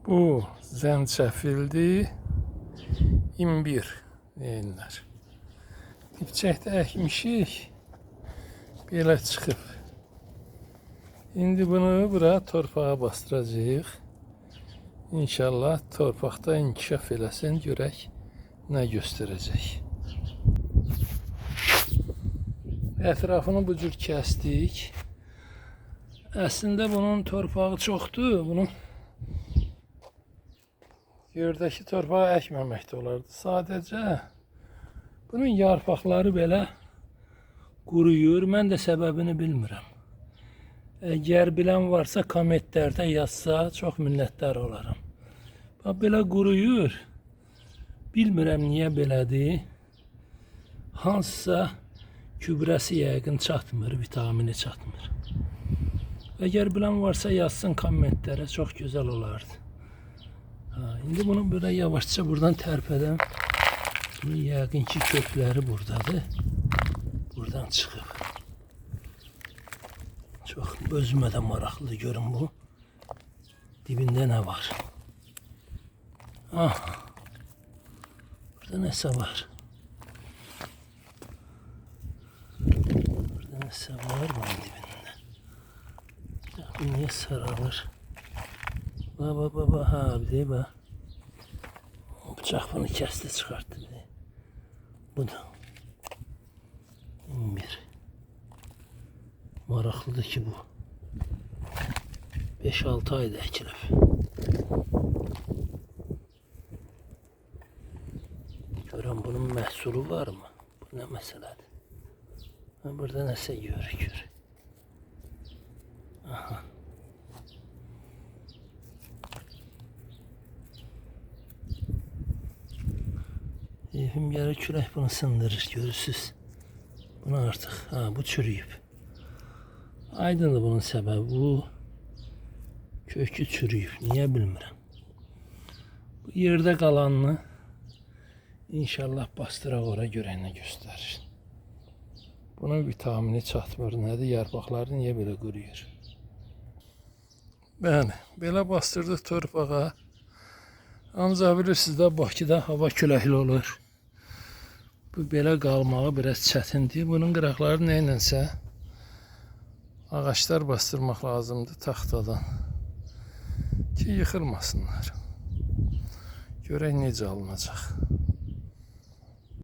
Bu zəncəfildir, imbir deyirlər. Dipçəkdə əkmişik, belə çıxıb. İndi bunu bura torpağa bastıracağıq. İnşallah torpaqda inkişaf eləsin, görək nə göstərəcək. Ətrafını bu cür kəsdik. Əslində bunun torpağı çoxdur. Bunun yerdəki torpağı əkməmək də olardı. Sadəcə bunun yarpaqları belə quruyur. Mən də səbəbini bilmirəm. Əgər bilən varsa kommentlərdə yazsa çox minnətdar olaram. Bax belə quruyur. Bilmirəm niyə belədir. Hansısa gübrəsi yəqin çatmır, vitamini çatmır. Əgər bilən varsa yazsın kommentlərə, çox gözəl olardı. İndi bunu böyle yavaşça buradan tərpədəm. Bunun yəqin ki kökləri buradadır. Buradan çıxıb. Çox özümə də maraqlıdır görün bu. Dibində nə var? Aha. Burada nəsə var. Burada nəsə var bunun dibində. Bu niyə saralır? Baba ha bir bak. Bıçak bunu kesti çıkarttı. Bu da. Bir. Maraqlıdır ki bu. 5-6 ayda əkilib. Görəm bunun məhsulu var mı? Bu nə məsələdir? Burada nəsə görükür. Aha. Keyfim gəlir, külək bunu sındırır, görürsünüz. Bunu artıq, bu çürüyüb. Aydındır bunun səbəbi, bu kökü çürüyüb, niyə bilmirəm. Bu yerdə qalanını inşallah bastıraq ora görək nə göstərir. Bunun vitamini çatmır, nədir, yarpaqları niyə belə quruyur. Bəli, belə bastırdıq torpağa. Ancaq bilirsiniz də Bakıda hava küləkli olur. Bu belə qalmağı biraz çətindir. Bunun qıraqları nə ilənsə ağaçlar bastırmaq lazımdır taxtadan ki yıxılmasınlar. Görək necə alınacaq.